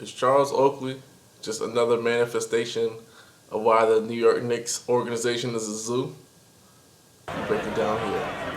Is Charles Oakley just another manifestation of why the New York Knicks organization is a zoo? Break it down here.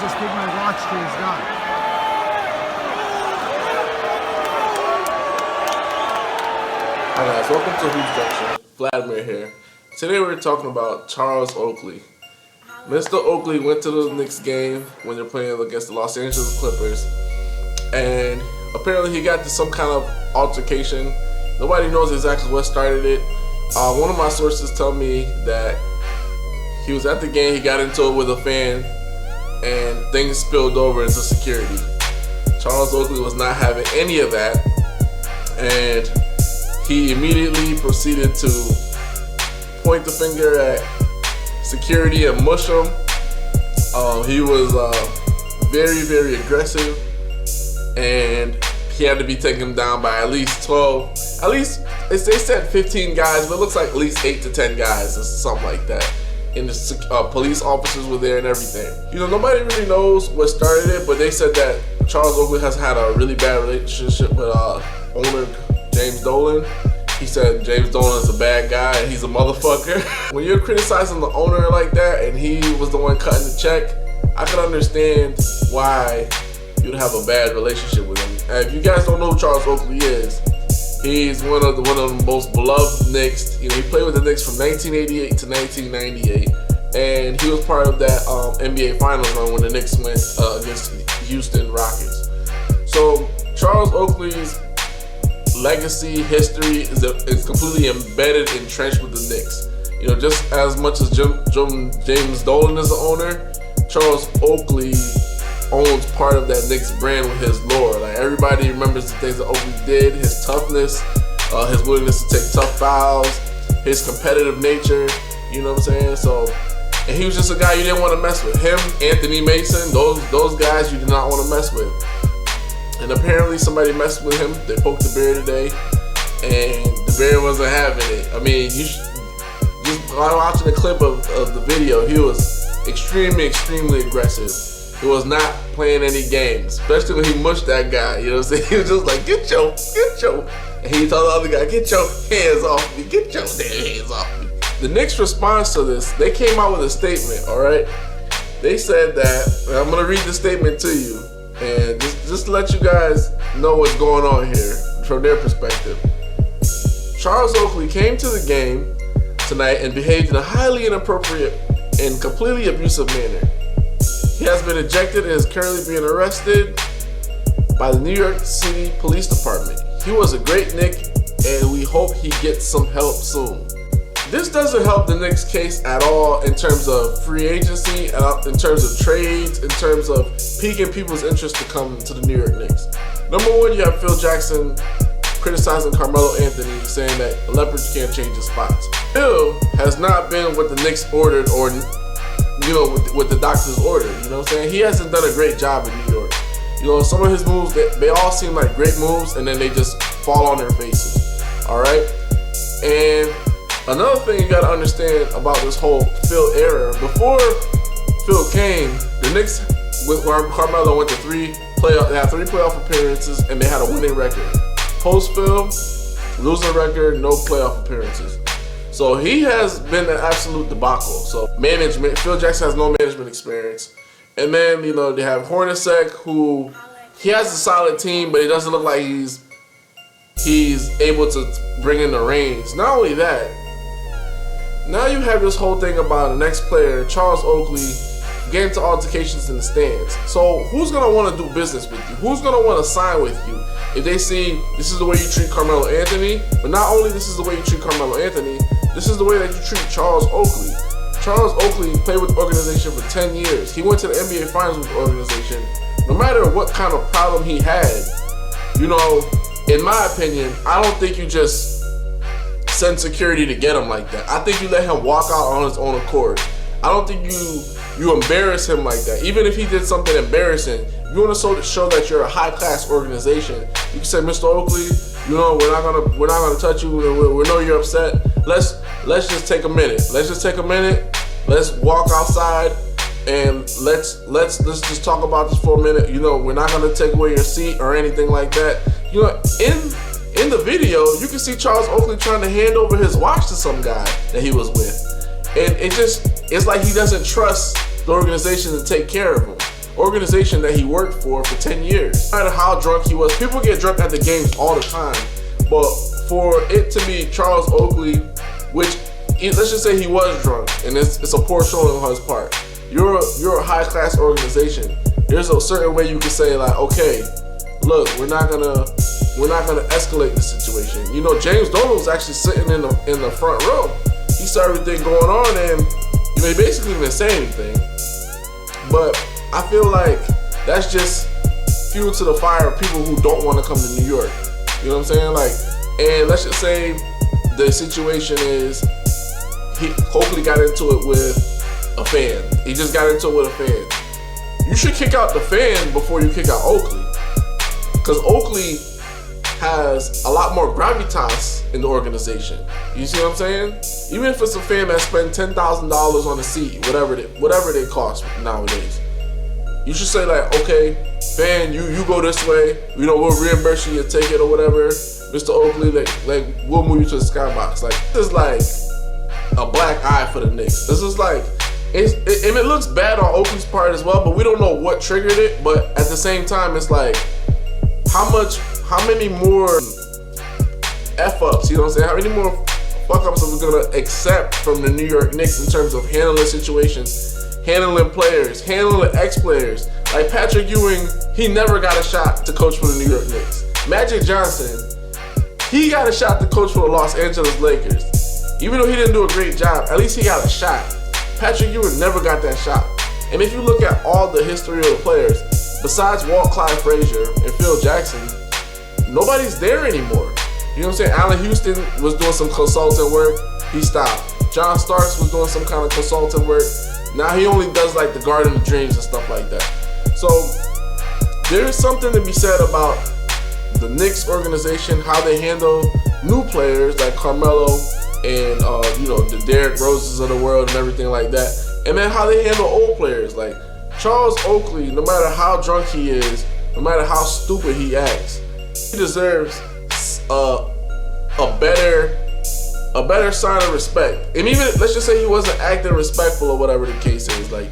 Just give my watch to his guy. Hi guys, welcome to Hoops Junction. Vladimir here. Today we're talking about Charles Oakley. Mr. Oakley went to the Knicks game when they're playing against the Los Angeles Clippers, and apparently he got to some kind of altercation. Nobody knows exactly what started it. One of my sources tell me that he was at the game, he got into it with a fan, and things spilled over into security. Charles Oakley was not having any of that, and he immediately proceeded to point the finger at security and mush them. He was very, very aggressive, and he had to be taken down by at least 12. At least, they said 15 guys, but it looks like at least 8 to 10 guys or something like that. And the police officers were there and everything. You know, nobody really knows what started it, but they said that Charles Oakley has had a really bad relationship with owner James Dolan. He said James Dolan is a bad guy and he's a motherfucker. When you're criticizing the owner like that and he was the one cutting the check, I can understand why you'd have a bad relationship with him. And if you guys don't know who Charles Oakley is, he's one of the most beloved Knicks. You know, he played with the Knicks from 1988 to 1998, and he was part of that NBA Finals run when the Knicks went against Houston Rockets. So Charles Oakley's legacy, history is completely embedded, entrenched with the Knicks. You know, just as much as James Dolan is the owner, Charles Oakley owns part of that Knicks brand with his lore. Like, everybody remembers the things that Oakley did, his toughness, his willingness to take tough fouls, his competitive nature, you know what I'm saying? So, and he was just a guy you didn't want to mess with. Him, Anthony Mason, those guys you did not want to mess with. And apparently somebody messed with him. They poked the bear today, and the bear wasn't having it. I mean, just watching the clip of the video, he was extremely, extremely aggressive. He was not playing any games, especially when he mushed that guy. You know what I'm saying? He was just like, get your. And he told the other guy, get your hands off me. Get your damn hands off me. The Knicks' response to this, they came out with a statement, all right? They said that, and I'm going to read the statement to you, and just to let you guys know what's going on here from their perspective. Charles Oakley came to the game tonight and behaved in a highly inappropriate and completely abusive manner. He has been ejected and is currently being arrested by the New York City Police Department. He was a great Knick, and we hope he gets some help soon. This doesn't help the Knicks case at all in terms of free agency, in terms of trades, in terms of piquing people's interest to come to the New York Knicks. Number one, you have Phil Jackson criticizing Carmelo Anthony, saying that leopards can't change his spots. Phil has not been what the Knicks ordered, or with the doctor's order, you know what I'm saying? He hasn't done a great job in New York. You know, some of his moves, they all seem like great moves, and then they just fall on their faces, all right? And another thing you gotta understand about this whole Phil era, before Phil came, the Knicks, with Carmelo, went to they had three playoff appearances, and they had a winning record. Post Phil, losing record, no playoff appearances. So he has been an absolute debacle. So management, Phil Jackson has no management experience. And then, you know, they have Hornacek, who, he has a solid team, but it doesn't look like he's able to bring in the reins. Not only that, now you have this whole thing about the next player, Charles Oakley, getting into altercations in the stands. So who's gonna want to do business with you? Who's gonna want to sign with you if they see this is the way you treat Carmelo Anthony? But not only this is the way you treat Carmelo Anthony, this is the way that you treat Charles Oakley. Charles Oakley played with the organization for 10 years. He went to the NBA Finals with the organization. no matter what kind of problem he had, you know, in my opinion, I don't think you just send security to get him like that. I think you let him walk out on his own accord. I don't think you embarrass him like that. Even if he did something embarrassing, you want to show that you're a high-class organization. You can say, Mr. Oakley, you know, we're not gonna touch you. We know you're upset. Let's just take a minute. Let's just take a minute. Let's walk outside and let's just talk about this for a minute. You know, we're not gonna take away your seat or anything like that. You know, in the video, you can see Charles Oakley trying to hand over his watch to some guy that he was with. And it's like he doesn't trust the organization to take care of him. Organization that he worked for 10 years. No matter how drunk he was, people get drunk at the games all the time. But for it to be Charles Oakley, which let's just say he was drunk, and it's a poor showing on his part. You're a high class organization. There's a certain way you can say like, okay, look, we're not gonna escalate the situation. You know, James Dolan was actually sitting in the front row. He saw everything going on, and he basically didn't say anything. But I feel like that's just fuel to the fire of people who don't want to come to New York. You know what I'm saying? Like, and let's just say the situation is Oakley got into it with a fan. He just got into it with a fan. You should kick out the fan before you kick out Oakley, because Oakley has a lot more gravitas in the organization. You see what I'm saying? Even if it's a fan that spent $10,000 on a seat, whatever they cost nowadays, you should say like, okay, fan, you go this way. You know, we'll reimburse you your ticket or whatever. Mr. Oakley, like we'll move you to the skybox. Like, this is like a black eye for the Knicks. This is like, and it looks bad on Oakley's part as well, but we don't know what triggered it. But at the same time, it's like, how many more F-ups, you know what I'm saying? How many more fuck-ups are we gonna accept from the New York Knicks in terms of handling situations, handling players, handling ex-players? Like Patrick Ewing, he never got a shot to coach for the New York Knicks. Magic Johnson, he got a shot to coach for the Los Angeles Lakers. Even though he didn't do a great job, at least he got a shot. Patrick Ewing never got that shot. And if you look at all the history of the players, besides Walt Clyde Frazier and Phil Jackson, nobody's there anymore. You know what I'm saying? Allen Houston was doing some consultant work. He stopped. John Starks was doing some kind of consultant work. Now he only does like the Garden of Dreams and stuff like that. So there is something to be said about the Knicks organization, how they handle new players like Carmelo and you know, the Derrick Roses of the world and everything like that. And then how they handle old players like Charles Oakley. No matter how drunk he is, no matter how stupid he acts, he deserves a better sign of respect. And even let's just say he wasn't acting respectful or whatever the case is, like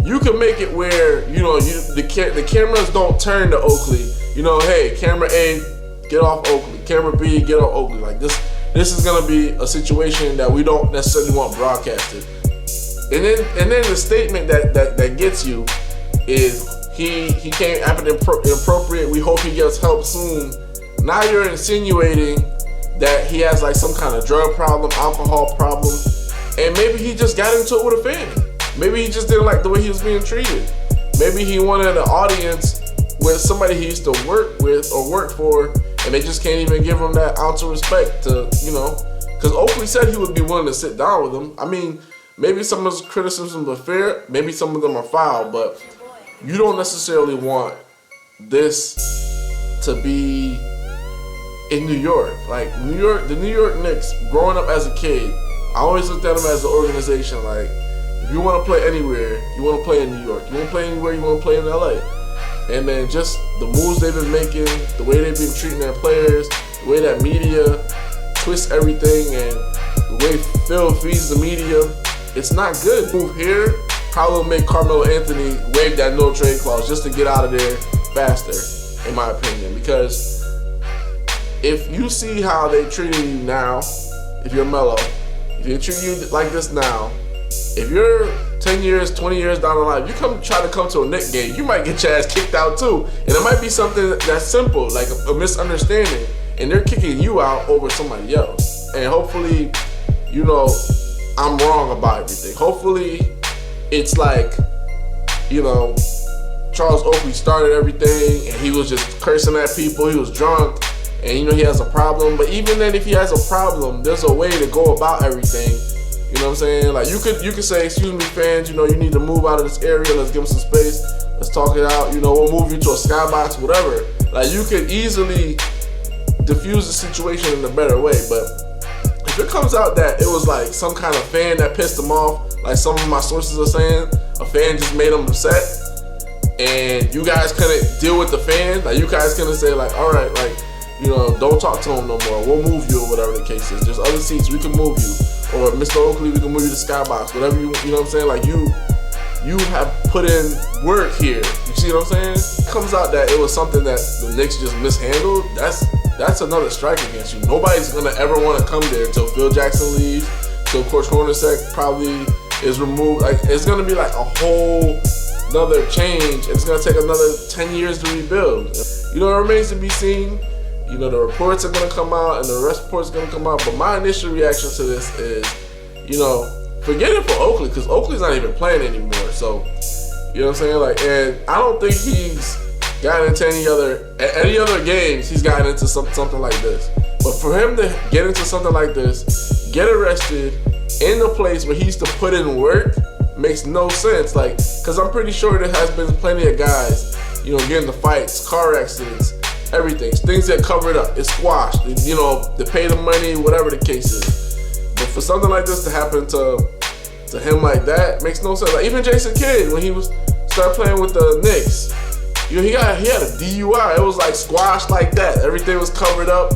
you can make it where you know the cameras don't turn to Oakley. You know, hey, camera A, get off Oakley. Camera B, get off Oakley. Like this is gonna be a situation that we don't necessarily want broadcasted. And then the statement that gets you is he came acting inappropriate. We hope he gets help soon. Now you're insinuating that he has like some kind of drug problem, alcohol problem, and maybe he just got into it with a fan. Maybe he just didn't like the way he was being treated. Maybe he wanted an audience with somebody he used to work with or work for, and they just can't even give him that ounce of respect to, you know, because Oakley said he would be willing to sit down with him. I mean, maybe some of his criticisms are fair, maybe some of them are foul, but you don't necessarily want this to be in New York. Like the New York Knicks, growing up as a kid, I always looked at them as an organization. Like, if you want to play anywhere, you want to play in New York. You want to play anywhere, you want to play in LA. And then just the moves they've been making, the way they've been treating their players, the way that media twists everything, and the way Phil feeds the media, it's not good. Move here probably will make Carmelo Anthony waive that no trade clause just to get out of there faster, in my opinion. Because if you see how they treating you now, if you're Melo, if they treat you like this now, if you're 10 years, 20 years down the line, you try to come to a Knicks game, you might get your ass kicked out too. And it might be something that's simple, like a misunderstanding, and they're kicking you out over somebody else. And hopefully, you know, I'm wrong about everything. Hopefully, it's like, you know, Charles Oakley started everything, and he was just cursing at people. He was drunk, and you know he has a problem. But even then, if he has a problem, there's a way to go about everything. You know what I'm saying? Like you could say, excuse me, fans, you know, you need to move out of this area. Let's give him some space. Let's talk it out. You know, we'll move you to a skybox, whatever. Like you could easily diffuse the situation in a better way. But if it comes out that it was like some kind of fan that pissed him off, like some of my sources are saying, a fan just made him upset, and you guys couldn't deal with the fan, like you guys couldn't say like, all right, like, you know, don't talk to him no more. We'll move you or whatever the case is. There's other seats, we can move you. Or Mr. Oakley, we can move you to Skybox. Whatever you know what I'm saying? Like you have put in work here. You see what I'm saying? It comes out that it was something that the Knicks just mishandled. That's another strike against you. Nobody's gonna ever want to come there until Phil Jackson leaves, till Coach Hornacek probably is removed. Like it's gonna be like a whole another change. It's gonna take another 10 years to rebuild. You know, it remains to be seen. You know, the reports are gonna come out and the rest reports are gonna come out. But my initial reaction to this is, you know, forget it for Oakley, because Oakley's not even playing anymore. So, you know what I'm saying? Like, and I don't think he's gotten into any other games. He's gotten into something like this. But for him to get into something like this, get arrested in the place where he used to put in work, makes no sense. Like, because I'm pretty sure there has been plenty of guys, you know, getting into fights, car accidents, everything. Things get covered up, it's squashed. You know, they pay the money, whatever the case is. But for something like this to happen to him like that, makes no sense. Like even Jason Kidd, when he started playing with the Knicks, you know, he had a DUI. It was like squashed like that. Everything was covered up.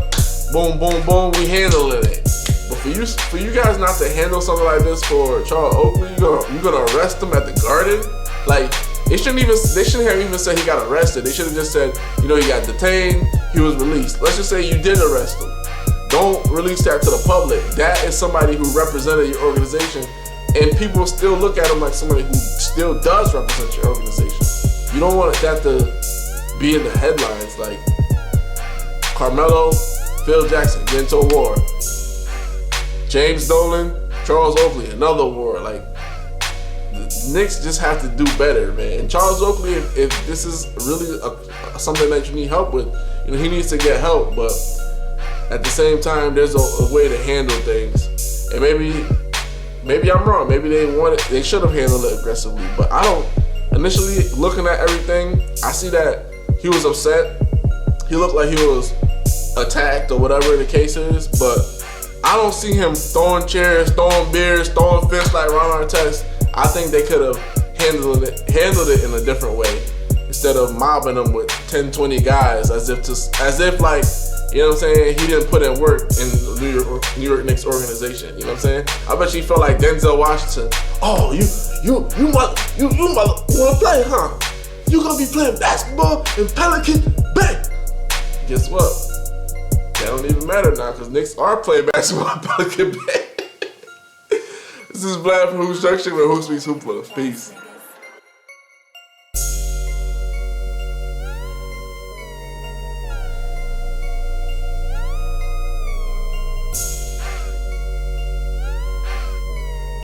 Boom, boom, boom. We handling it. But for you guys not to handle something like this for Charles Oakley, you're gonna arrest him at the Garden? Like they shouldn't have even said he got arrested. They should have just said, you know, he got detained, he was released. Let's just say you did arrest him. Don't release that to the public. That is somebody who represented your organization, and people still look at him like somebody who still does represent your organization. You don't want that to be in the headlines like Carmelo, Phil Jackson get into a war. James Dolan, Charles Oakley, another war. Like the Knicks just have to do better, man. And Charles Oakley, if this is really something that you need help with, you know, he needs to get help. But at the same time, there's a way to handle things. And maybe I'm wrong. Maybe they should have handled it aggressively. But I don't. Initially, looking at everything, I see that he was upset. He looked like he was attacked or whatever the case is. But I don't see him throwing chairs, throwing beers, throwing fists like Ron Artest. I think they could have handled it in a different way instead of mobbing him with 10, 20 guys as if like, you know what I'm saying, he didn't put in work in the New York Knicks organization. You know what I'm saying? I bet you felt like Denzel Washington. Oh, you wanna play, huh? You gonna be playing basketball in Pelican Bay. Guess what? That don't even matter now because Knicks are playing basketball in Pelican Bay. This is Vlad from Hoops Junction with Hoops Meets Hoopla. Peace.